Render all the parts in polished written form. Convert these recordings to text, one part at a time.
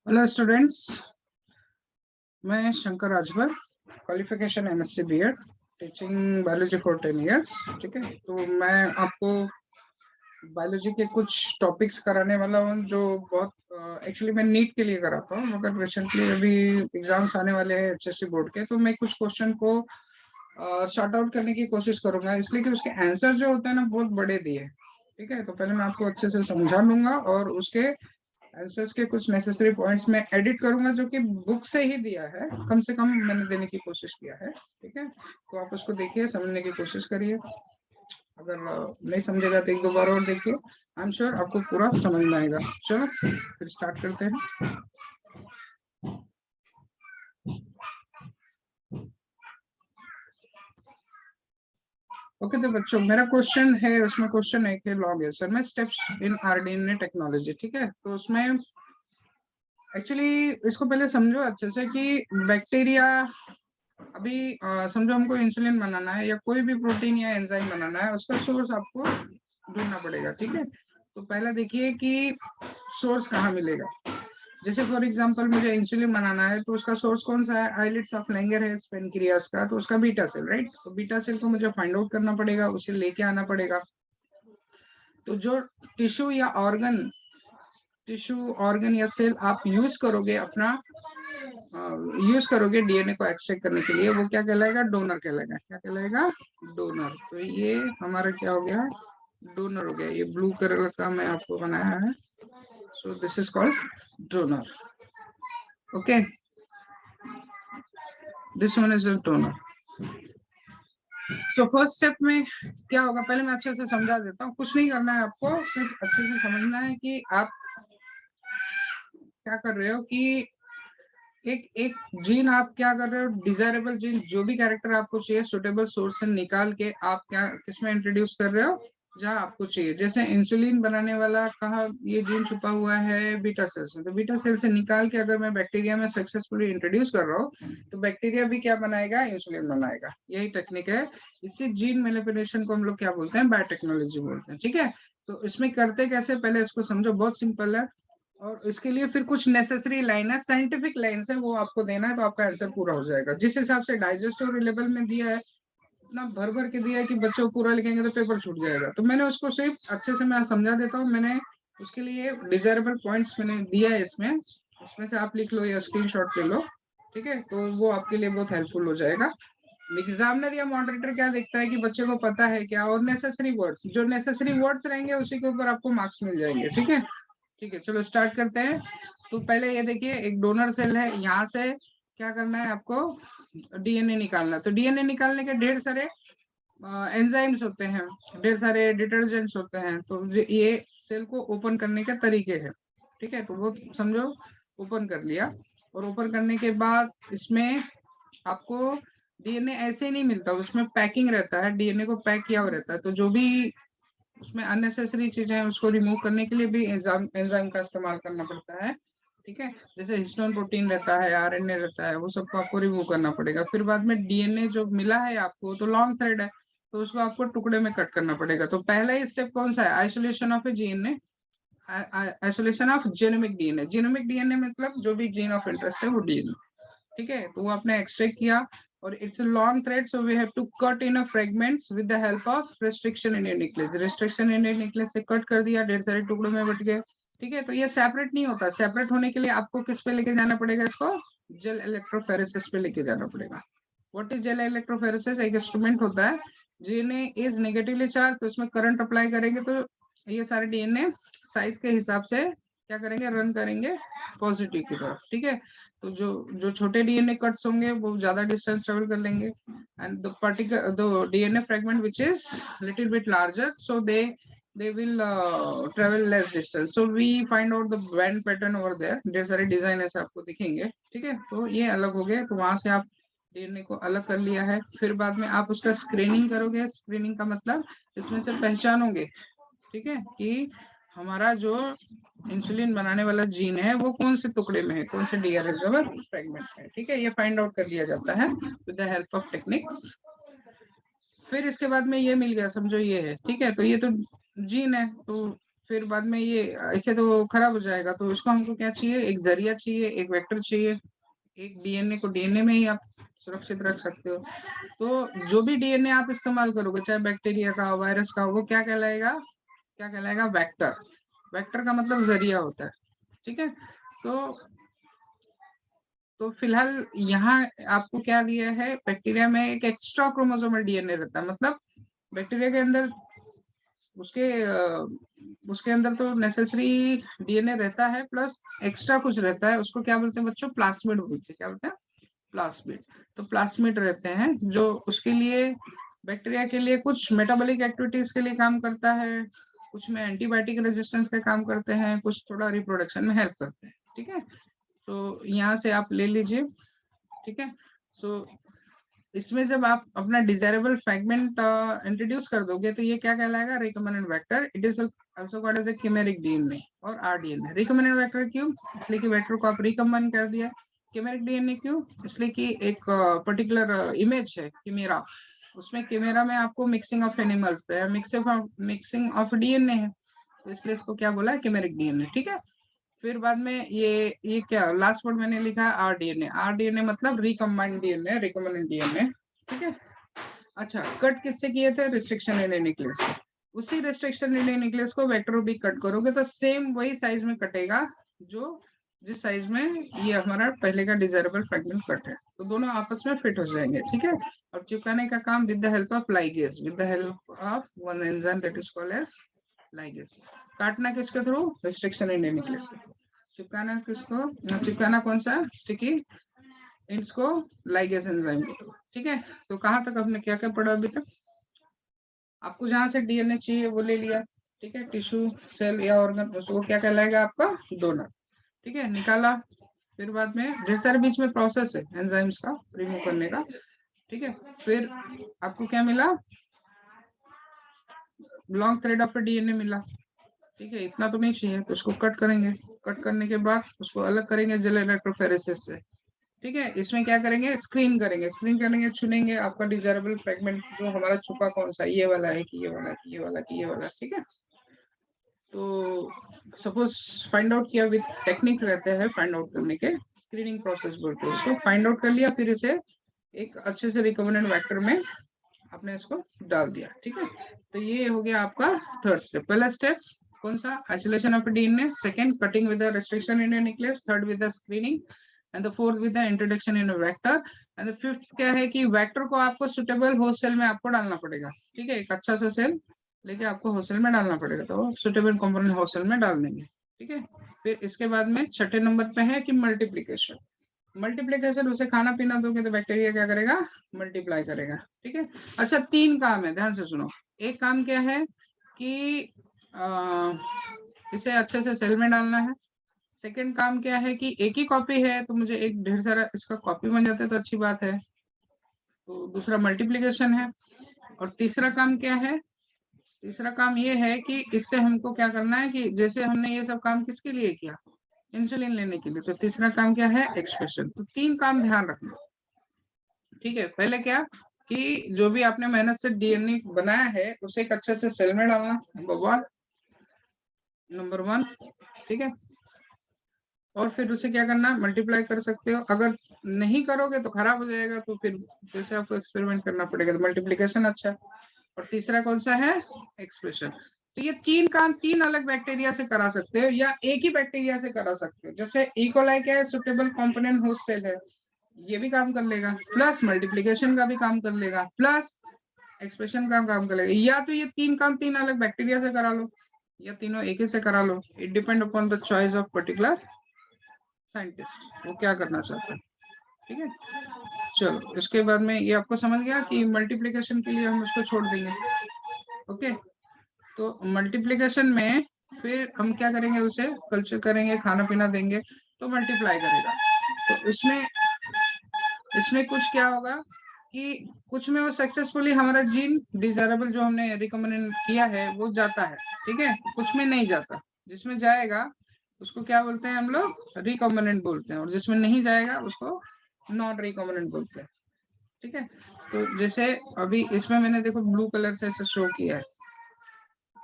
Hello students, मैं Shankar Rajbhar, qualification MSc BEd, teaching biology for 10 years. ठीक है, तो मैं आपको बायोलॉजी के कुछ टॉपिक्स कराने वाला हूँ जो बहुत एक्चुअली मैं नीट के लिए कराता हूँ, मगर रिसेंटली अभी एग्जाम्स आने वाले हैं एचएससी बोर्ड के, तो मैं कुछ क्वेश्चन को शॉर्ट आउट करने की कोशिश करूंगा, इसलिए कि उसके आंसर जो होते हैं ना बहुत बड़े दिए। ठीक है, तो पहले मैं आपको अच्छे से समझा लूंगा और उसके आंसर्स के कुछ नेसेसरी पॉइंट्स में एडिट करूंगा जो कि बुक से ही दिया है, कम से कम मैंने देने की कोशिश किया है। ठीक है, तो आप उसको देखिए, समझने की कोशिश करिए। अगर नहीं समझेगा तो एक दो बार और देखिए, आई एम श्योर आपको पूरा समझ में आएगा। चलो फिर स्टार्ट करते हैं। ओके, तो बच्चों मेरा क्वेश्चन है, उसमें क्वेश्चन एक है लॉग एसर में स्टेप्स इन आरडीएनए टेक्नोलॉजी। ठीक है, तो उसमें एक्चुअली इसको पहले समझो अच्छे से कि बैक्टीरिया अभी समझो हमको इंसुलिन बनाना है या कोई भी प्रोटीन या एंजाइम बनाना है, उसका सोर्स आपको ढूंढना पड़ेगा। ठीक है, तो पहला देखिए कि सोर्स कहाँ मिलेगा। जैसे फॉर एग्जांपल मुझे इंसुलिन बनाना है, तो उसका सोर्स कौन सा है? आइलेट्स ऑफ लैंगरहैंस पेनक्रियास का, तो उसका बीटा सेल, राइट। तो बीटा सेल को मुझे फाइंड आउट करना पड़ेगा, उसे लेके आना पड़ेगा। तो जो टिश्यू ऑर्गन या सेल आप यूज करोगे अपना यूज करोगे डीएनए को एक्सट्रैक्ट करने के लिए, वो क्या कहलाएगा? डोनर कहलाएगा। क्या कहलाएगा? डोनर। तो ये हमारा क्या हो गया? डोनर हो गया। ये ब्लू कलर का मैं आपको बनाया है, so this is called donor. Okay, this one is a donor. So first step में क्या होगा, पहले मैं अच्छे से समझा देता हूँ। कुछ नहीं करना है आपको, सिर्फ अच्छे से समझना है कि आप क्या कर रहे हो कि एक एक जीन आप क्या कर रहे हो, डिजायरेबल जीन, जो भी कैरेक्टर आपको चाहिए सुटेबल सोर्स से निकाल के आप क्या किसमें इंट्रोड्यूस कर रहे हो जहां आपको चाहिए। जैसे इंसुलिन बनाने वाला कहा ये जीन छुपा हुआ है बीटा सेल से, तो बीटा सेल से निकाल के अगर मैं बैक्टीरिया में सक्सेसफुली इंट्रोड्यूस कर रहा हूँ, तो बैक्टीरिया भी क्या बनाएगा? इंसुलिन बनाएगा। यही टेक्निक है। इसी जीन मैनिपुलेशन को हम लोग क्या बोलते हैं? बायोटेक्नोलॉजी बोलते हैं। ठीक है, तो इसमें करते कैसे, पहले इसको समझो, बहुत सिंपल है। और इसके लिए फिर कुछ नेसेसरी लाइन है, साइंटिफिक लाइन है, वो आपको देना है, तो आपका आंसर पूरा हो जाएगा। जिस हिसाब से डाइजेस्ट और लेवल में दिया है, इतना भर भर के दिया है कि बच्चों को पूरा लिखेंगे तो पेपर छूट जाएगा। तो मैंने उसको सिर्फ अच्छे से मैं समझा देता हूँ। मैंने उसके लिए डिजायरेबल पॉइंट्स मैंने दिया है इसमें, उसमें से आप लिख लो या स्क्रीनशॉट ले लो। ठीक है, तो वो आपके लिए बहुत हेल्पफुल हो जाएगा। एग्जामिनर या मॉडरेटर क्या देखता है कि बच्चे को पता है क्या, और नेसेसरी वर्ड्स, जो नेसेसरी वर्ड्स रहेंगे उसी के ऊपर आपको मार्क्स मिल जाएंगे। ठीक है, ठीक है, चलो स्टार्ट करते हैं। तो पहले ये देखिए, एक डोनर सेल है, यहाँ से क्या करना है आपको? डीएनए निकालना। तो डीएनए निकालने के ढेर सारे एंजाइम्स होते हैं, ढेर सारे डिटर्जेंट्स होते हैं। तो ये सेल को ओपन करने के तरीके हैं। ठीक है, तो वो समझो ओपन कर लिया, और ओपन करने के बाद इसमें आपको डीएनए ऐसे ही नहीं मिलता, उसमें पैकिंग रहता है, डीएनए को पैक किया हुआ रहता है। तो जो भी उसमें अननेसेसरी चीजें हैं उसको रिमूव करने के लिए भी एंजाइम का इस्तेमाल करना पड़ता है। ठीक है, जैसे हिस्टोन प्रोटीन रहता है, आरएनए रहता है, वो सबको आपको रिमूव करना पड़ेगा। फिर बाद में डीएनए जो मिला है आपको, तो लॉन्ग थ्रेड है, तो उसको आपको टुकड़े में कट करना पड़ेगा। तो पहला ही स्टेप कौन सा है? Isolation of A GNA, isolation of genomic DNA. Genomic DNA मतलब जो भी जीन ऑफ इंटरेस्ट है वो डीएनए। ठीक है, तो वो आपने एक्सट्रैक्ट किया, और it's a long thread, so we have to cut in a fragments with the help of restriction endonuclease. Restriction endonuclease से कट कर दिया, ढेर सारे टुकड़ों में बट गए। ठीक है, तो ये सेपरेट नहीं होता। सेपरेट होने के लिए आपको किस पे लेके जाना पड़ेगा? इसको जेल इलेक्ट्रोफेरेसिस पे लेके जाना पड़ेगा। What is gel electrophoresis? एक इंस्ट्रूमेंट होता है, डीएनए इज नेगेटिवली चार्ज, तो उसमें करंट अप्लाई करेंगे तो ये सारे डीएनए साइज के हिसाब से क्या करेंगे? रन करेंगे पॉजिटिव की तरफ। ठीक है, तो जो जो छोटे डीएनए कट्स होंगे वो ज्यादा डिस्टेंस ट्रेवल कर लेंगे, and the DNA fragment which is little bit larger, so they will travel less distance, so we find out the band pattern over there। ढेर सारे डिजाइन ऐसे आपको दिखेंगे। ठीक है, तो ये अलग हो गए, तो वहां से आप डीएनए को अलग कर लिया है। फिर बाद में आप उसका स्क्रीनिंग करोगे। स्क्रीनिंग का मतलब इसमें से पहचानोगे, ठीक है, कि हमारा जो इंसुलिन बनाने वाला जीन है वो कौन से टुकड़े में है, कौन से डीआरएस फ्रेगमेंट है। ठीक है, ये फाइंड आउट कर लिया जाता है with the help of techniques. फिर इसके बाद में ये मिल गया, समझो ये है। ठीक है, तो ये तो जीन है, तो फिर बाद में ये ऐसे तो खराब हो जाएगा, तो इसको हमको क्या चाहिए, एक जरिया चाहिए, एक वेक्टर चाहिए। एक डीएनए को डीएनए में ही आप सुरक्षित रख सकते हो। तो जो भी डीएनए आप इस्तेमाल करोगे, चाहे बैक्टीरिया का, वायरस का, वो क्या कहलाएगा, क्या कहलाएगा, वेक्टर। वेक्टर का मतलब जरिया होता है, ठीक है। तो फिलहाल यहाँ आपको क्या दिया है, बैक्टीरिया में एक एक्स्ट्रा क्रोमोसोमल डीएनए रहता है, मतलब बैक्टीरिया के अंदर उसके उसके अंदर तो नेसेसरी डीएनए रहता है, प्लस एक्स्ट्रा कुछ रहता है, उसको क्या बोलते हैं बच्चों, प्लास्मिड बोलते हैं। क्या बोलते हैं, प्लास्मिड। तो प्लास्मिड रहते हैं जो उसके लिए, बैक्टीरिया के लिए कुछ मेटाबॉलिक एक्टिविटीज के लिए काम करता है, कुछ में एंटीबायोटिक रेजिस्टेंस का काम करते हैं, कुछ थोड़ा रिप्रोडक्शन में हेल्प करते हैं, ठीक है। तो यहाँ से आप ले लीजिए, ठीक है। सो इसमें जब आप अपना डिजायरेबल फ्रैगमेंट इंट्रोड्यूस कर दोगे तो ये क्या कहलाएगा, recombinant vector. It is also called as a chimeric DNA और आरडीएनए। रिकम्बिनेंट वेक्टर क्यों, इसलिए कि वेक्टर को आप रिकम्बाइन कर दिया। किमेरिक डीएनए क्यों, इसलिए कि एक पर्टिकुलर इमेज है किमेरा, उसमें किमेरा में आपको मिक्सिंग ऑफ एनिमल्स है, मिक्सिंग ऑफ डीएनए है, तो इसलिए इसको क्या बोला है, किमेरिक डीएनए, ठीक है। फिर बाद में ये क्या लास्ट वर्ड मैंने लिखा है, आरडीएनए। आरडीएनए मतलब रिकम्बाइंड डीएनए, रिकम्बिनेंट डीएनए, ठीक है। अच्छा, कट किससे किए थे, रिस्ट्रिक्शन एंड न्यूक्लियस से। उसी रिस्ट्रिक्शन एंड न्यूक्लियस को वेक्टर भी कट करोगे तो सेम वही साइज में कटेगा जो जिस साइज में ये हमारा पहले का डिजायरेबल फ्रैगमेंट कट है, तो दोनों आपस में फिट हो जाएंगे, ठीक है। और चिपकाने का काम with the help of ligase, with the help of one enzyme that is called as ligase. काटना किसके थ्रू, रिस्ट्रिक्शन एंड न्यूक्लियस के थ्रू। चिपकाना किसको, चिपकाना कौन सा, स्टिकी एंड्स को लाइगेज एंजाइम के थ्रू, ठीक है। तो कहाँ तक आपने क्या क्या पढ़ा अभी तक, आपको जहां से डीएनए चाहिए वो ले लिया, ठीक है। टिश्यू, सेल या ऑर्गन, उसको क्या कहलाएगा, आपका डोनर, ठीक है, निकाला। फिर बाद में ढेर सारे बीच में प्रोसेस है एंजाइम्स का रिमूव करने का, ठीक है। फिर आपको क्या मिला, लॉन्ग थ्रेड ऑफ डीएनए मिला, ठीक है। इतना तो नहीं चाहिए, तो उसको कट करेंगे, कट करने के बाद उसको अलग करेंगे जेल इलेक्ट्रोफोरेसिस से, ठीक है। इसमें क्या करेंगे, स्क्रीन करेंगे, स्क्रीन करेंगे, चुनेंगे आपका डिजायरेबल फ्रैगमेंट जो हमारा छुपा कौन सा, ये वाला है कि ये वाला कि ये वाला कि ये वाला, ठीक है। तो सपोज फाइंड आउट किया, विद टेक्निक रहते हैं फाइंड आउट करने के, स्क्रीनिंग प्रोसेस बोलते हैं उसको। फाइंड आउट कर लिया, फिर इसे एक अच्छे से रिकम्बिनेंट वेक्टर में आपने इसको डाल दिया, ठीक है। तो ये हो गया आपका थर्ड स्टेप। पहला स्टेप कौन सा, isolation of DNA, second cutting with the restriction in nucleus, third with the screening, and the fourth with the introduction in vector, and the fifth क्या है कि वेक्टर को आपको सुटेबल होस्ट सेल में आपको डालना पड़ेगा, ठीक है। एक अच्छा सा सेल लेके आपको होस्ट सेल में डालना पड़ेगा, तो सुटेबल कंपोनेंट होस्ट सेल में डाल देंगे, ठीक है। फिर इसके बाद में छठे नंबर पे है कि मल्टीप्लीकेशन। मल्टीप्लीकेशन, उसे खाना पीना दोगे तो बैक्टीरिया क्या करेगा, मल्टीप्लाई करेगा, ठीक है। अच्छा, तीन काम है, ध्यान से सुनो। एक काम क्या है कि इसे अच्छे से सेल में डालना है। सेकंड काम क्या है कि एक ही कॉपी है तो मुझे एक ढेर सारा इसका कॉपी बन जाता है तो अच्छी बात है, तो दूसरा मल्टीप्लीकेशन है। और तीसरा काम क्या है, तीसरा काम ये है कि इससे हमको क्या करना है कि जैसे हमने ये सब काम किसके लिए किया, इंसुलिन लेने के लिए, तो तीसरा काम क्या है, एक्सप्रेशन। तो तीन काम ध्यान रखना, ठीक है। पहले क्या कि जो भी आपने मेहनत से डीएनए बनाया है उसे एक अच्छे से सेल में डालना, नंबर वन, ठीक है। और फिर उसे क्या करना, मल्टीप्लाई कर सकते हो। अगर नहीं करोगे तो खराब हो जाएगा, तो फिर जैसे आपको एक्सपेरिमेंट करना पड़ेगा, तो मल्टीप्लीकेशन अच्छा। और तीसरा कौन सा है, एक्सप्रेशन। तो ये तीन काम तीन अलग बैक्टीरिया से करा सकते हो या एक ही बैक्टीरिया से करा सकते हो। जैसे इकोलाई क्या है, सुटेबल कंपोनेंट होस्ट सेल है, ये भी काम कर लेगा, प्लस मल्टीप्लीकेशन का भी काम कर लेगा, प्लस एक्सप्रेशन का काम कर लेगा। या तो ये तीन काम तीन अलग बैक्टीरिया से करा लो, या तीनों एक ही से करा लो। It depend upon the choice of particular scientist, वो क्या करना चाहता है, ठीक है। चलो, इसके बाद में ये आपको समझ गया कि मल्टीप्लीकेशन के लिए हम उसको छोड़ देंगे, ओके। तो मल्टीप्लीकेशन में फिर हम क्या करेंगे, उसे कल्चर करेंगे, खाना पीना देंगे तो मल्टीप्लाई करेगा। तो इसमें इसमें कुछ क्या होगा कि कुछ में वो सक्सेसफुली हमारा जीन डिजायरेबल जो हमने रिकमेंड किया है वो जाता है, ठीक है। कुछ में नहीं जाता, जिसमें जाएगा उसको क्या बोलते हैं हम लोग, रिकॉम्बिनेंट बोलते हैं, और जिसमें नहीं जाएगा उसको नॉन रिकॉम्बिनेंट बोलते हैं, ठीक है। तो जैसे अभी इसमें मैंने देखो ब्लू कलर से ऐसे शो किया है,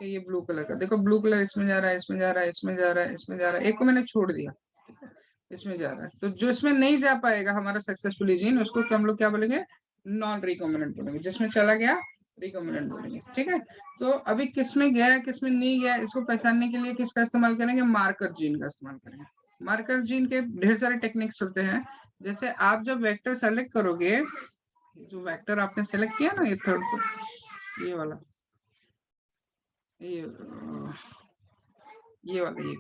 है, ये ब्लू कलर का देखो, ब्लू कलर इसमें जा रहा है, इसमें जा रहा है, इसमें जा रहा है, इसमें जा रहा है, एक को मैंने छोड़ दिया, इसमें जा रहा है। तो जो इसमें नहीं जा पाएगा हमारा सक्सेसफुली जीन, उसको हम लोग क्या बोलेंगे, नॉन रिकॉम्बिनेंट बोलेंगे। जिसमें चला गया रिकॉम्बिनेंट बोलेंगे। ठीक है, तो अभी किसमें गया किसमें नहीं गया, इसको पहचानने के लिए किसका इस्तेमाल करेंगे, मार्कर जीन का इस्तेमाल करेंगे। मार्कर जीन के ढेर सारे टेक्निक्स होते हैं। जैसे आप जब वेक्टर सेलेक्ट करोगे, जो वेक्टर आपने सेलेक्ट किया ना, ये थर्ड, ये वाला, ये वाला,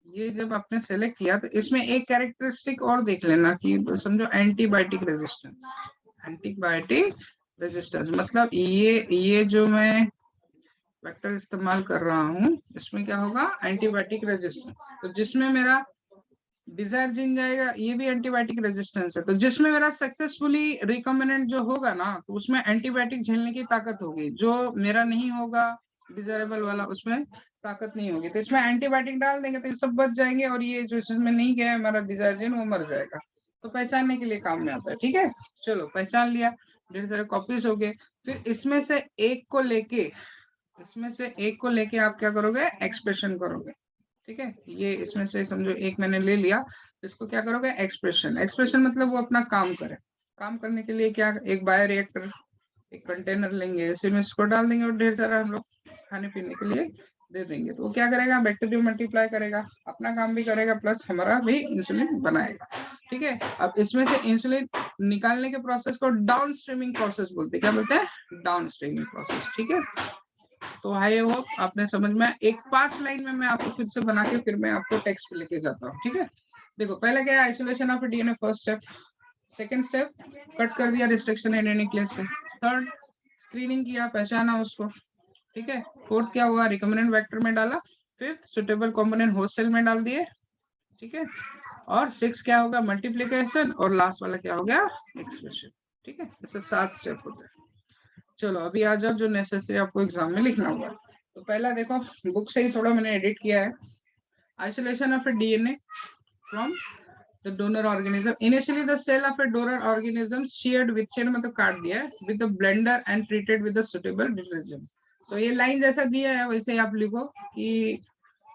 ये जब आपने सेलेक्ट किया तो इसमें एक कैरेक्टरिस्टिक और देख लेना कि समझो एंटीबायोटिक रेजिस्टेंस। एंटीबायोटिक रेजिस्टेंस मतलब ये जो मैं वेक्टर इस्तेमाल कर रहा हूँ, इसमें क्या होगा, एंटीबायोटिक रेजिस्टेंस। तो जिसमें मेरा डिजायर जीन जाएगा, ये भी एंटीबायोटिक रेजिस्टेंस है। तो जिसमें मेरा सक्सेसफुली रिकॉम्बिनेंट जो होगा ना, तो उसमें एंटीबायोटिक झेलने की ताकत होगी। जो मेरा नहीं होगा डिजायरेबल वाला, उसमें ताकत नहीं होगी। तो इसमें एंटीबायोटिक डाल देंगे तो ये सब बच जाएंगे, और ये जो इसमें नहीं गया है हमारा डिजायर जीन, वो मर जाएगा। तो पहचानने के लिए काम में आता है। ठीक है, चलो पहचान लिया, ढेर सारे कॉपीज हो गए। फिर इसमें से एक को लेके आप क्या करोगे, एक्सप्रेशन करोगे। ठीक है, ये इसमें से समझो एक मैंने ले लिया, इसको क्या करोगे, एक्सप्रेशन। एक्सप्रेशन मतलब वो अपना काम करे। काम करने के लिए क्या, एक बायोरिएक्टर, एक कंटेनर लेंगे, इसी में इसको डाल देंगे और ढेर सारा हम लोग खाने पीने के लिए दे देंगे। तो वो क्या करेगा, बैक्टीरिया मल्टीप्लाई करेगा, अपना काम भी करेगा, प्लस हमारा भी इंसुलिन बनाएगा। ठीक है, अब इसमें से इंसुलिन निकालने के प्रोसेस को डाउन स्ट्रीमिंग प्रोसेस बोलते हैं। क्या बोलते हैं, डाउन स्ट्रीमिंग प्रोसेस। ठीक है, तो आई होप आपने समझ में। एक 5 लाइन में मैं आपको फिर से बना के फिर मैं आपको टेक्स्ट पे लेके जाता हूँ। ठीक है, देखो पहले क्या है, isolation of DNA, first step. Second step, cut कर दिया रिस्ट्रिक्शन एंड न्यूक्लियस से। थर्ड, स्क्रीनिंग किया, पहचाना उसको। ठीक है, फोर्थ क्या हुआ, रिकॉम्बिनेंट वेक्टर में डाला। Fifth, suitable component host cell में डाल दिए। ठीक है, और 6 क्या होगा, मल्टीप्लीकेशन, और लास्ट वाला क्या हो गया, एक्सप्रेशन। ठीक है, ऐसे 7 स्टेप होते हैं। चलो अभी आ जाओ जो नेसेसरी आपको एग्जाम में लिखना होगा। तो पहला देखो, बुक से ही थोड़ा मैंने एडिट किया है। Isolation of a DNA from the donor organism. Initially the cell of a donor organism sheared मतलब काट दिया है, with the blender and treated with the suitable detergent. So ये लाइन जैसा दिया है वैसे ही आप लिखो कि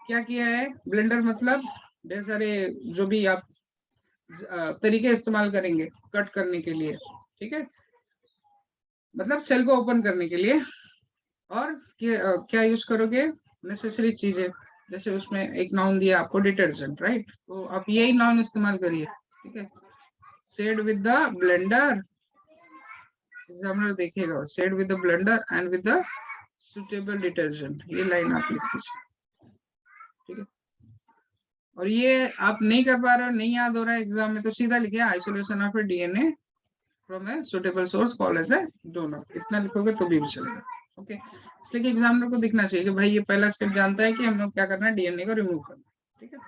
क्या किया है। ब्लेंडर मतलब ढेर सारे जो भी आप तरीके इस्तेमाल करेंगे कट करने के लिए। ठीक है, मतलब सेल को ओपन करने के लिए। और क्या यूज करोगे, नेसेसरी चीजें, जैसे उसमें एक नाउन दिया आपको, डिटर्जेंट, राइट। तो आप यही नाउन इस्तेमाल करिए। ठीक है, said with the blender, examiner देखेगा, said with the blender and with the suitable detergent, ये लाइन आप लिख दीजिए। ठीक है, और ये आप नहीं कर पा रहे हो, नहीं याद हो रहा है एग्जाम में, तो सीधा लिखिए isolation of a DNA from a suitable source called as a donor, इतना लिखोगे तो भी चलेगा। ओके, इसलिए कि एग्जामिनर को दिखना चाहिए कि भाई ये पहला स्टेप जानता है कि हम लोग क्या करना है, डीएनए को रिमूव करना। ठीक है,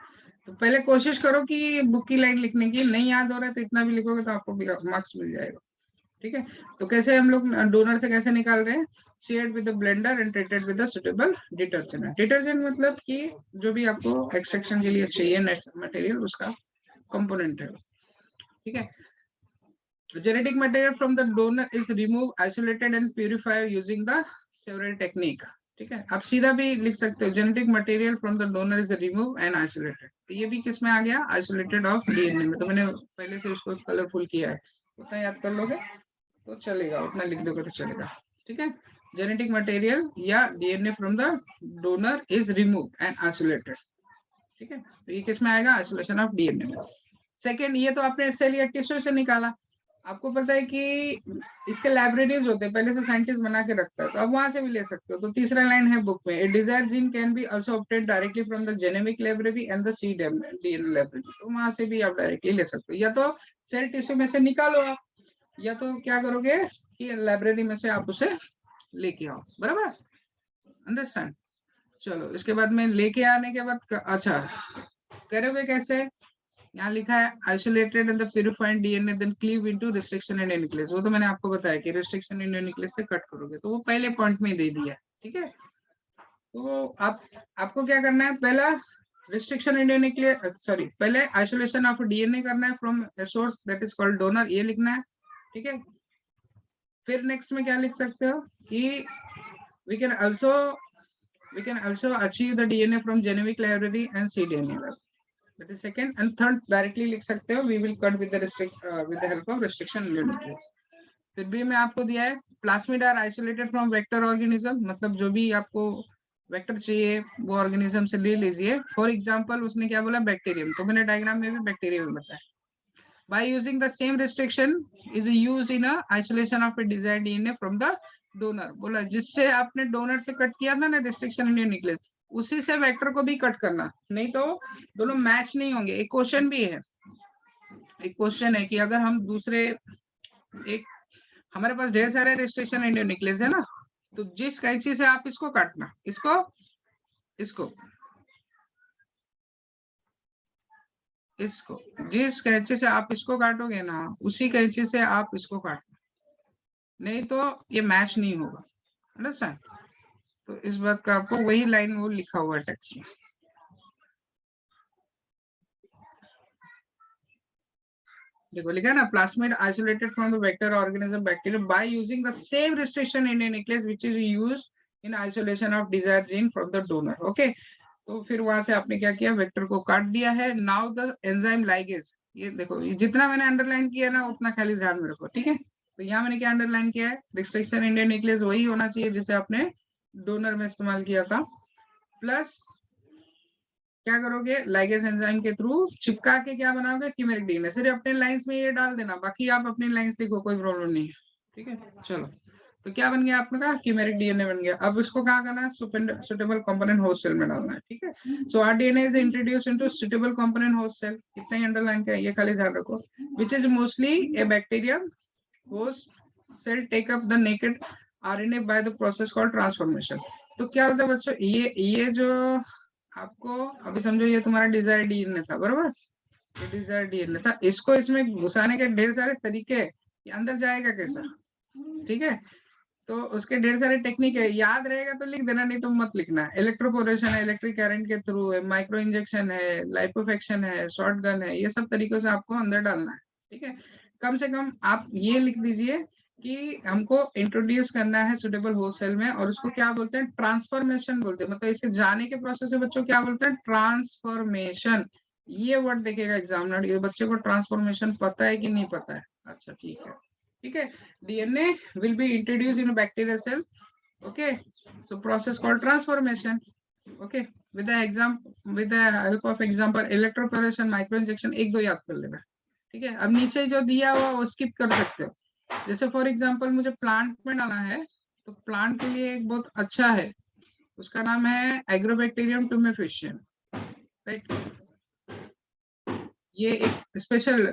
तो पहले कोशिश करो कि बुक की लाइन लिखने की, नहीं याद हो रहा है तो इतना भी लिखोगे तो आपको मार्क्स मिल जाएगा। ठीक है, तो कैसे हम लोग डोनर से कैसे निकाल रहे हैं, shared with the blender and treated with the suitable detergent. Detergent मतलब कि जो भी आपको एक्सट्रैक्शन के लिए चाहिए मटेरियल, उसका कंपोनेंट है। ठीक है, genetic material from the donor is removed, isolated and purified using the several technique. ठीक है, आप सीधा भी लिख सकते हो, genetic material from the donor is remove and isolated. तो ये भी किस में आ गया, आइसोलेटेड ऑफ डीएनए में। तो मैंने पहले से उसको कलरफुल किया है, उतना याद कर लोगे तो चलेगा, उतना लिख दोगे तो चलेगा। ठीक है, जेनेटिक मटेरियल या DNA from the donor is remove and isolated. ठीक है, तो ये किस में आएगा, आइसोलेशन ऑफ डीएनए में। सेकेंड, ये तो आपने सेल या टिश्यू से निकाला। आपको पता है कि इसके लाइब्रेरीज होते हैं, पहले से साइंटिस्ट बना के रखता है, तो आप वहां से भी ले सकते हो। तो तीसरा लाइन है बुक में, a desired gene can be also obtained directly from the genomic library and the cDNA library. तो वहां से भी आप डायरेक्टली ले सकते हो, या तो सेल टिश्यू में से निकालो आप, या तो क्या करोगे कि लाइब्रेरी में से आप उसे लेके आओ। बराबर, अंडरस्टैंड। चलो इसके बाद में लेके आने के बाद अच्छा करोगे कैसे, यहाँ लिखा है isolated and the purified DNA then cleave into restriction endonuclease. वो तो मैंने आपको बताया कि रिस्ट्रिक्शन एंड न्यूक्लियस से कट करोगे, तो वो पहले पॉइंट में दे दिया। ठीक है, तो आपको क्या करना है, पहला रिस्ट्रिक्शन एंड न्यूक्लियस, सॉरी पहले आइसोलेशन ऑफ डीएनए करना है from a source that is called donor, ये लिखना है। ठीक है, फिर नेक्स्ट में क्या लिख सकते हो कि we can also we can also achieve the DNA from genomic library and cDNA library. That is second. And third directly लिख सकते हो, we will cut with the help of restriction nuclease. फिर भी मैं आपको दिया है plasmid are isolated from vector organism, मतलब जो भी आपको वेक्टर चाहिए वो ऑर्गेनिज्म से ले लीजिए. फॉर एग्जांपल उसने क्या बोला, बैक्टीरियम, तो मैंने डायग्राम में भी बैक्टीरियम बताया. By using the same restriction is used in a isolation of a desired DNA from the donor. बोला जिससे आपने डोनर से कट किया था ना रिस्ट्रिक्शन इंडियन न्यूक्लियस, उसी से वेक्टर को भी कट करना, नहीं तो दोनों मैच नहीं होंगे. एक क्वेश्चन भी है, एक क्वेश्चन है कि अगर हम दूसरे एक हमारे पास ढेर सारे रिस्ट्रिक्शन इंडियन न्यूक्लियस है ना, तो जिस कैंची से आप इसको काटना, इसको इसको इसको जिस कैंची से आप इसको काटोगे ना, उसी कैंची से आप इसको काटना, नहीं तो ये मैच नहीं होगा. अंडरस्टैंड? तो इस बात का आपको वही लाइन वो लिखा हुआ है टेक्स्ट में. देखो लिखा है ना, plasmid isolated from the vector organism bacteria by using the same restriction in nucleus which is used in isolation of desired gene from the donor. Okay, तो फिर वहां से आपने क्या किया, वेक्टर को काट दिया है. नाउ द एंजाइम लाइगेज, ये देखो ये जितना मैंने अंडरलाइन किया ना उतना खाली ध्यान में रखो, ठीक है. तो यहाँ मैंने क्या अंडरलाइन किया है, रिस्ट्रिक्शन इंडियन न्यूक्लियस वही होना चाहिए जिसे आपने डोनर में इस्तेमाल किया था, प्लस क्या करोगे, लाइगेज एंजाइम के थ्रू चिपका के क्या बनाओगे, कीमेरिक डीएनए. सिर्फ अपने लाइंस में ये डाल देना, बाकी आप अपनी लाइंस लिखो, कोई प्रॉब्लम नहीं है, ठीक है. चलो, तो क्या बन गया आपका, कीमेरिक डीएनए बन गया. अब इसको कहाँ करना है, सुटेबल कंपोनेंट होस्ट सेल में डालना है, ठीक है. So R DNA is introduced into suitable component host cell. इतना ही अंडरलाइन किया, ये खाली ध्यान रखो. Which is mostly a bacterium host cell take up the naked RNA by the process called transformation. तो क्या होता है बच्चों, ये जो आपको अभी समझो, ये तुम्हारा डिजायर डीएनए था, बराबर. ये डिजायर डीएनए था, इसको इसमें घुसाने के ढेर सारे तरीके, ये अंदर जाएगा कैसा, ठीक है. तो उसके ढेर सारे टेक्निक है, याद रहेगा तो लिख देना, नहीं तो मत लिखना. इलेक्ट्रोपोरेशन है, इलेक्ट्रिक करंट के थ्रू है, माइक्रो इंजेक्शन है, लाइपोफेक्शन है, शॉर्ट गन है, ये सब तरीकों से आपको अंदर डालना है, ठीक है. कम से कम आप ये लिख दीजिए कि हमको इंट्रोड्यूस करना है सुटेबल होस्ट सेल में, और उसको क्या बोलते हैं, ट्रांसफॉर्मेशन बोलते हैं. मतलब इसके जाने के प्रोसेस में बच्चों क्या बोलते हैं, ट्रांसफॉर्मेशन. ये वर्ड देखेगा एग्जामिनर, ये बच्चे को ट्रांसफॉर्मेशन पता है कि नहीं पता है. अच्छा ठीक है, ठीक है. DNA will be introduced in a bacterial cell. Okay, so process called transformation. Okay, with the help of example electroporation, microinjection, एक दो याद कर लेना, ठीक है. अब नीचे जो दिया हुआ वो स्किप कर सकते हो. जैसे फॉर एग्जांपल मुझे प्लांट में डालना है, तो प्लांट के लिए एक बहुत अच्छा है, उसका नाम है एग्रोबैक्टीरियम टुमेफिशियन, राइट. ये एक स्पेशल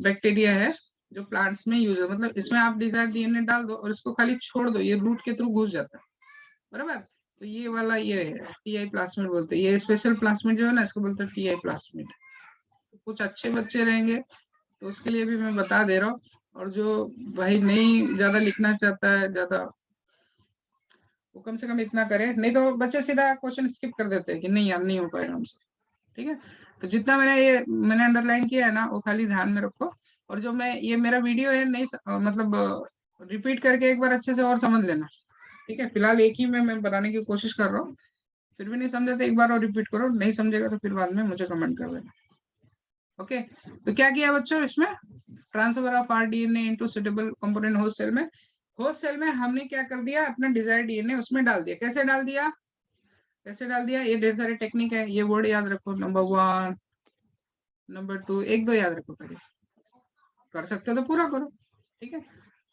बैक्टीरिया है जो प्लांट्स में यूज है. मतलब इसमें आप डिजायर डीएनए डाल दो और इसको खाली छोड़ दो, ये रूट के थ्रू घुस जाता है, बराबर. तो ये वाला ये है टीआई प्लास्मिड बोलते हैं. ये स्पेशल प्लास्मिड जो है ना, इसको बोलते हैं टीआई प्लास्मिड. कुछ अच्छे बच्चे रहेंगे तो उसके लिए भी मैं बता दे रहा हूँ, और जो भाई नहीं ज्यादा लिखना चाहता है ज्यादा, वो कम से कम इतना करे, नहीं तो बच्चे सीधा क्वेश्चन स्किप कर देते हैं कि नहीं यार नहीं हो पाएगा हमसे, ठीक है. तो जितना मैंने अंडरलाइन किया है ना, वो खाली ध्यान में रखो. और जो मैं ये मेरा वीडियो है नहीं मतलब रिपीट करके एक बार अच्छे से और समझ लेना, ठीक है. फिलहाल एक ही में मैं बनाने की कोशिश कर रहा हूँ, फिर भी नहीं समझे तो एक बार और रिपीट करो, नहीं समझेगा तो फिर बाद में मुझे कमेंट कर देना. ओके, तो क्या किया बच्चों, इसमें transfer of r DNA into suitable component host cell में. होस्ट सेल में हमने क्या कर दिया, अपना डिजायर्ड डीएनए उसमें डाल दिया. कैसे डाल दिया, कैसे डाल दिया, ये ढेर सारे टेक्निक है, ये वर्ड याद रखो. नंबर 1, नंबर 2, एक दो याद रखो पहले, कर सकते हो तो पूरा करो, ठीक है.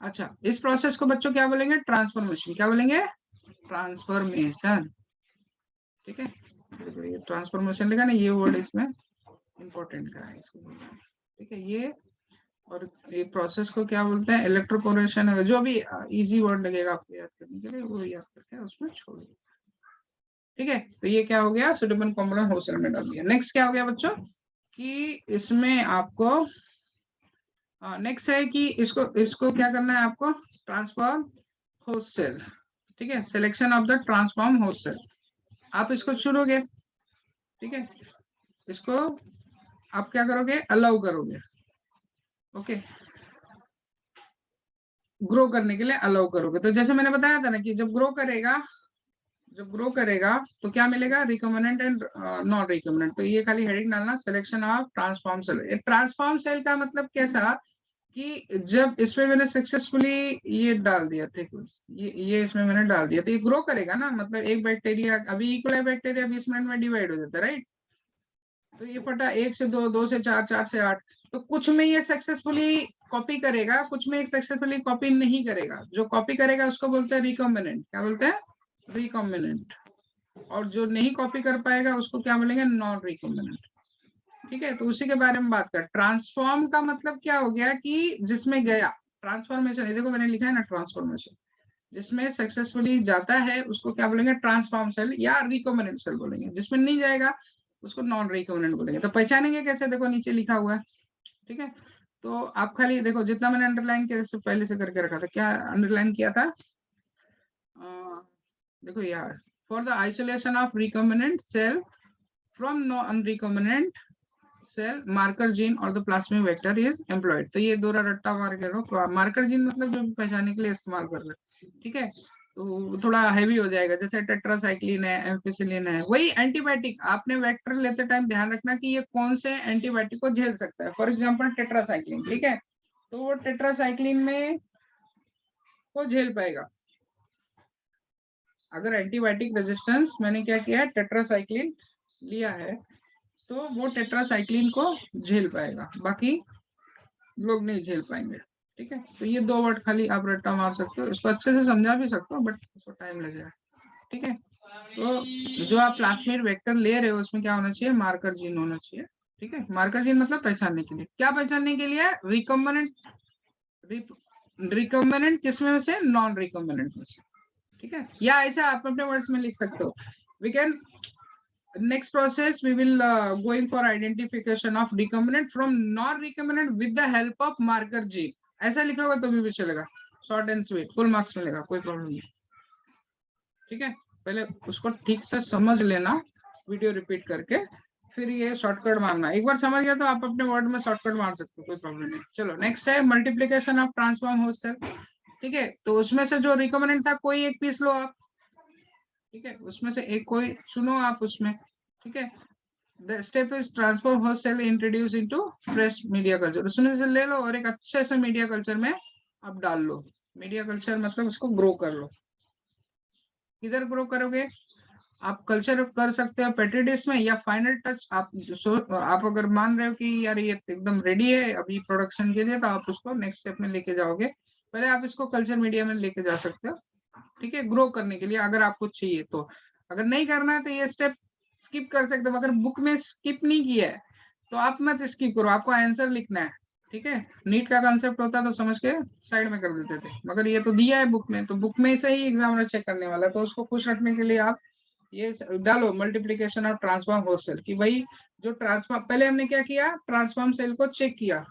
अच्छा, इस प्रोसेस को बच्चों क्या बोलेंगे, ट्रांसफॉर्मेशन. क्या बोलेंगे, ट्रांसफॉर्मेशन, ठीक है. ये ट्रांसफॉर्मेशन लिखा ना, ये वर्ड इसमें इंपॉर्टेंट का है, इसको बोलना है, ठीक है. ये और ये प्रोसेस को क्या बोलते हैं, इलेक्ट्रोपोरेशन है. जो भी इजी वर्ड लगेगा आपको याद करने के लिए वो याद करके उसमें छोड़ दो, ठीक है. तो ये क्या हो गया, सुटेबल कंपोनेंट होस्ट सेल में डाल दिया. नेक्स्ट क्या हो गया बच्चों, कि इसमें आपको नेक्स्ट है कि इसको क्या करना है आपको, ट्रांसफॉर्म होस्ट सेल, ठीक है. Selection of the transform host cell, आप इसको चुनोगे, ठीक है. इसको आप क्या करोगे, अलाउ करोगे, ओके. ग्रो करने के लिए अलाउ करोगे. तो जैसे मैंने बताया था ना कि जब ग्रो करेगा, जब ग्रो करेगा तो क्या मिलेगा, रिकॉम्बिनेंट एंड नॉन रिकॉम्बिनेंट। तो ये खाली हेडिंग डालना, selection of transform cell. Transform cell का मतलब कैसा कि जब इसमें मैंने सक्सेसफुली ये डाल दिया, ठीक है, ये इसमें मैंने डाल दिया तो ये ग्रो करेगा ना। मतलब एक बैक्टीरिया, अभी इक्वल बैक्टीरिया 20 मिनट में डिवाइड हो जाता है, राइट। तो ये फटा 1 से 2, 2 से 4, 4 से 8। तो कुछ में ये सक्सेसफुली कॉपी करेगा, कुछ में सक्सेसफुली कॉपी नहीं करेगा। जो कॉपी करेगा उसको बोलते हैं रिकॉम्बिनेंट। क्या बोलते हैं, रिकॉम्बिनेंट। और जो नहीं कॉपी कर पाएगा उसको क्या बोलेंगे, नॉन रिकॉम्बिनेंट। ठीक है, तो उसी के बारे में बात कर। ट्रांसफॉर्म का मतलब क्या हो गया कि जिसमें गया, ट्रांसफॉर्मेशन, ये देखो मैंने लिखा है ना ट्रांसफॉर्मेशन, जिसमें सक्सेसफुली जाता है उसको क्या बोलेंगे, ट्रांसफॉर्म सेल या रिकॉम्बिनेंट सेल बोलेंगे। जिसमें नहीं जाएगा उसको नॉन रिकॉम्बिनेंट बोलेंगे। तो पहचानेंगे कैसे, देखो नीचे लिखा हुआ है। ठीक है, तो आप खाली देखो, जितना मैंने अंडरलाइन किया से पहले से करके रखा था, क्या अंडरलाइन किया था, देखो यार, for the isolation of recombinant cell from non recombinant cell, marker gene और the plasmid vector is employed. तो ये दोहरा रट्टा मार के रहो। मार्कर जीन मतलब जो पहचानने के लिए इस्तेमाल कर रहे हैं, ठीक है। तो थोड़ा हैवी हो जाएगा, जैसे टेट्रासाइक्लिन है, एम्पिसिलिन है, वही एंटीबायोटिक। आपने वेक्टर लेते टाइम ध्यान रखना कि ये कौन से एंटीबायोटिक को झेल सकता है। फॉर एग्जांपल टेट्रासाइक्लिन, ठीक है, तो वो टेट्रासाइक्लिन में को झेल पाएगा। अगर एंटीबायोटिक रेजिस्टेंस मैंने क्या किया है, टेट्रासाइक्लिन लिया है, तो वो टेट्रासाइक्लिन को झेल पाएगा, बाकी लोग नहीं झेल पाएंगे। ठीक है, तो ये 2 वर्ड खाली आप रट्टा मार सकते हो, इसको अच्छे से समझा भी सकते हो, बट इसको टाइम लगेगा। ठीक है, तो जो आप प्लाज्मिड वेक्टर ले रहे हो उसमें क्या होना चाहिए, मार्कर जीन होना चाहिए। ठीक है, मार्कर जीन मतलब पहचानने के लिए, क्या पहचानने के लिए, रिकॉम्बिनेंट। रिकॉम्बिनेंट किसमें से, नॉन रिकॉम्बिनेंट में से। ठीक है, या ऐसा आप अपने वर्ड्स में लिख सकते हो। We can next process we will going for identification of recombinant from non recombinant with the help of marker gene। ऐसा लिखा होगा तो भी चलेगा, short and sweet, full marks मिलेगा, कोई प्रॉब्लम नहीं। ठीक है, पहले उसको ठीक से समझ लेना, वीडियो रिपीट करके, फिर ये शॉर्टकट मारना। एक बार समझ गया तो आप अपने वर्ड में शॉर्टकट मार सकते हो, कोई प्रॉब्लम नहीं। चलो नेक्स्ट है multiplication of transform host cell. ठीक है, तो उसमें से जो रिकॉम्बिनेंट था कोई एक पीस लो आप। ठीक है, उसमें से एक कोई चुनो आप उसमें। ठीक है, the step is transform host cell introduce into fresh media culture। उसमें से ले लो और एक अच्छे से मीडिया कल्चर में आप डाल लो। मीडिया कल्चर मतलब उसको ग्रो कर लो। किधर ग्रो करोगे, आप कल्चर कर सकते हो पेट्री डिश में, या फाइनल टच आप अगर मान रहे हो कि यार ये एकदम रेडी है अभी प्रोडक्शन के लिए, तो आप उसको नेक्स्ट स्टेप में लेके जाओगे। पहले आप इसको कल्चर मीडिया में लेके जा सकते हो। ठीक है, ग्रो करने के लिए अगर आपको चाहिए तो। अगर नहीं करना है तो ये स्टेप स्किप कर सकते हो। अगर बुक में स्किप नहीं किया है तो आप मत स्किप करो, आपको आंसर लिखना है। ठीक है, नीट का कॉन्सेप्ट होता तो समझ के साइड में कर देते थे, मगर ये तो दिया है बुक में, तो बुक में से ही एग्जामिनर चेक करने वाला है, तो उसको खुश रखने के लिए आप ये डालो multiplication of transform host cell. कि भाई जो ट्रांसफॉर्म, पहले हमने क्या किया, ट्रांसफॉर्म सेल को चेक किया,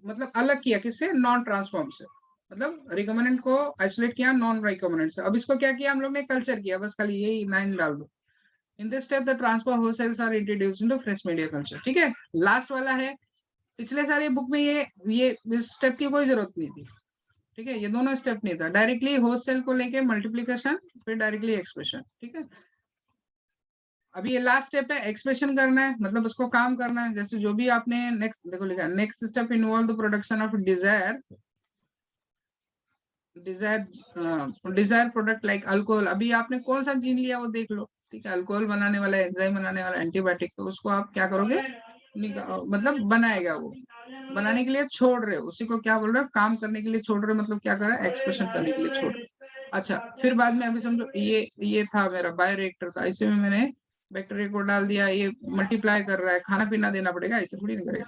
मतलब अलग किया किससे, नॉन ट्रांसफॉर्म से। मतलब रिकॉम्बिनेंट को आइसोलेट किया नॉन रिकॉम्बिनेंट से। अब इसको क्या किया हम लोग ने, कल्चर किया, बस खाली यही 9 डाल दो। In this step the transform host cells are introduced into fresh media culture. ठीक है, लास्ट वाला है, पिछले साल बुक में ये इस स्टेप की कोई जरूरत नहीं थी। ठीक है, ये दोनों स्टेप नहीं था, डायरेक्टली होस्ट सेल को लेके मल्टीप्लीकेशन, फिर डायरेक्टली एक्सप्रेशन। ठीक है, अभी ये लास्ट स्टेप है, एक्सप्रेशन करना है, मतलब उसको काम करना है। जैसे जो भी आपने नेक्स्ट देखो लिखा, next step involve the production of desire product like alcohol. अभी आपने कौन सा जीन लिया वो देख लो। ठीक है, अल्कोहल बनाने वाला, एंजाइम बनाने वाला, एंटीबायोटिक, तो उसको आप क्या करोगे, मतलब बनाएगा वो। बनाने के लिए छोड़ रहे हो, उसी को क्या बोल रहे हो, काम करने के लिए छोड़ रहे हो, मतलब क्या कर रहा है, एक्सप्रेशन करने के लिए छोड़ रहे हो। अच्छा, फिर बाद में अभी समझो ये था मेरा बायोरिएक्टर था, इसी में मैंने बैक्टीरिया को डाल दिया, ये मल्टीप्लाई कर रहा है, खाना पीना देना पड़ेगा, ऐसे थोड़ी नहीं करेगा।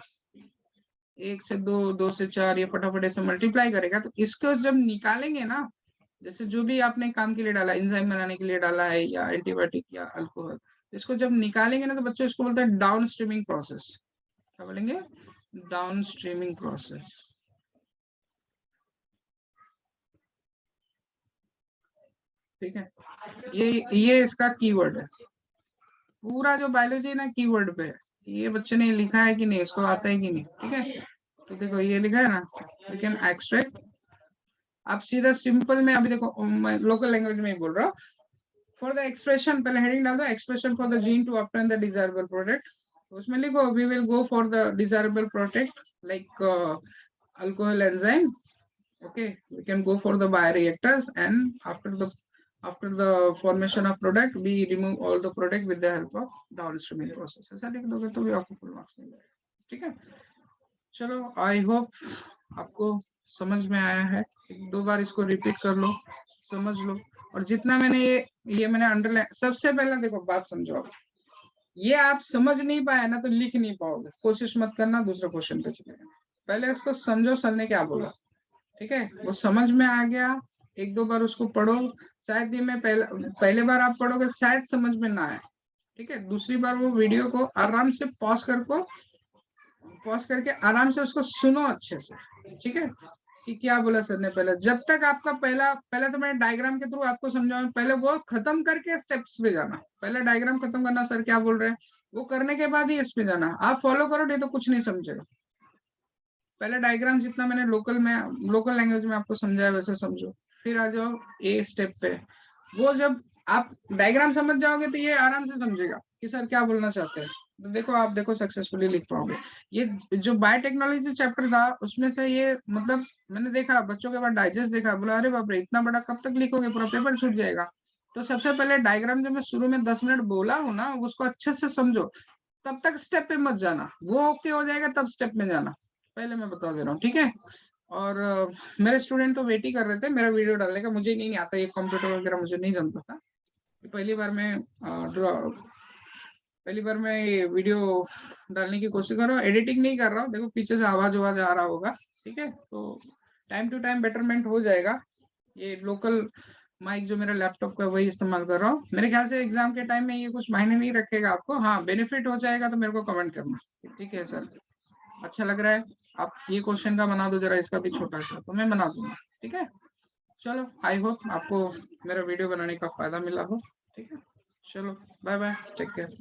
1 से 2, 2 से 4, ये फटाफट ऐसे मल्टीप्लाई करेगा। तो इसको जब निकालेंगे ना, जैसे जो भी आपने काम के लिए डाला, एंजाइम बनाने के लिए डाला है या एंटीबायोटिक या अल्कोहल, इसको जब निकालेंगे ना तो बच्चों इसको बोलते हैं डाउन स्ट्रीमिंग प्रोसेस। क्या बोलेंगे, डाउन स्ट्रीमिंग प्रोसेस। ठीक है, ये इसका कीवर्ड है। पूरा जो बायोलॉजी है ना कीवर्ड पे है। ये बच्चे ने लिखा है कि नहीं, इसको आता है कि नहीं। ठीक है, तो देखो ये लिखा है ना, वी कैन एक्सट्रैक्ट। आप सीधा सिंपल में, अभी देखो मैं लोकल लैंग्वेज में ही बोल रहा हूँ, फॉर द एक्सप्रेशन, पहले हेडिंग डाल दो, expression for the gene to obtain the desirable product. उसमें लिखो we will go for the desirable product like alcohol enzyme. Okay, we can go for the bioreactors, and after the formation of product, we remove all the product with the help of downstream process। ऐसा लिख दोगे तो भी आपको full marks मिल जाएगा। ठीक है, चलो आई होप आपको समझ में आया है। एक दो बार इसको रिपीट कर लो, समझ लो। और जितना मैंने ये मैंने अंडरलाइन, सबसे पहले देखो बात समझो आप, ये आप समझ नहीं पाए ना तो लिख नहीं पाओगे, कोशिश मत करना, दूसरे क्वेश्चन पे चले जाना। पहले इसको समझो, सर ने क्या बोला, ठीक है, वो समझ में आ गया, एक दो बार उसको पढ़ो, शायद ये मैं पहले बार आप पढ़ोगे शायद समझ में ना आए, ठीक है, दूसरी बार वो वीडियो को आराम से पॉज करके आराम से उसको सुनो अच्छे से, ठीक है, कि क्या बोला सर ने पहले। जब तक आपका पहले तो मैंने डायग्राम के थ्रू आपको समझाऊं, पहले वो खत्म करके स्टेप्स पे जाना, पहले डायग्राम खत्म करना, सर क्या बोल रहे हैं वो करने के बाद ही इस पे जाना। आप फॉलो करो नहीं तो कुछ नहीं समझेगा। पहले डायग्राम जितना मैंने लोकल लैंग्वेज में आपको समझाया वैसे समझो, फिर आ जाओ ए स्टेप पे। वो जब आप डायग्राम समझ जाओगे तो ये आराम से समझेगा कि सर क्या बोलना चाहते हैं, तो देखो आप देखो सक्सेसफुली लिख पाओगे। ये जो बायोटेक्नोलॉजी चैप्टर था उसमें से ये मतलब मैंने देखा बच्चों के बाद डाइजेस्ट देखा, बोला अरे बाप रे इतना बड़ा कब तक लिखोगे, पूरा पेपर छूट जाएगा। तो सबसे पहले डायग्राम जो मैं शुरू में 10 मिनट बोला हूँ ना उसको अच्छे से समझो, तब तक स्टेप पे मत जाना, वो ओके हो जाएगा तब स्टेप में जाना, पहले मैं बता दे रहा हूँ, ठीक है। और मेरे स्टूडेंट तो वेट ही कर रहे थे मेरा वीडियो डालने का, मुझे नहीं आता ये कंप्यूटर वगैरह मुझे नहीं जानता था, पहली बार मैं ये वीडियो डालने की कोशिश कर रहा हूँ, एडिटिंग नहीं कर रहा हूँ, देखो पीछे से आवाज आ रहा होगा, ठीक है, तो टाइम टू टाइम बेटरमेंट हो जाएगा। ये लोकल माइक जो मेरा लैपटॉप का वही इस्तेमाल कर रहा हूँ, मेरे ख्याल से एग्जाम के टाइम में ये कुछ मायने नहीं रखेगा आपको, हाँ बेनिफिट हो जाएगा तो मेरे को कमेंट करना, ठीक है सर अच्छा लग रहा है, आप ये क्वेश्चन का बना दो जरा, इसका भी छोटा सा तो मैं बना दूंगा, ठीक है। चलो आई होप आपको मेरा वीडियो बनाने का फायदा मिला हो, ठीक है, चलो बाय बाय, टेक केयर।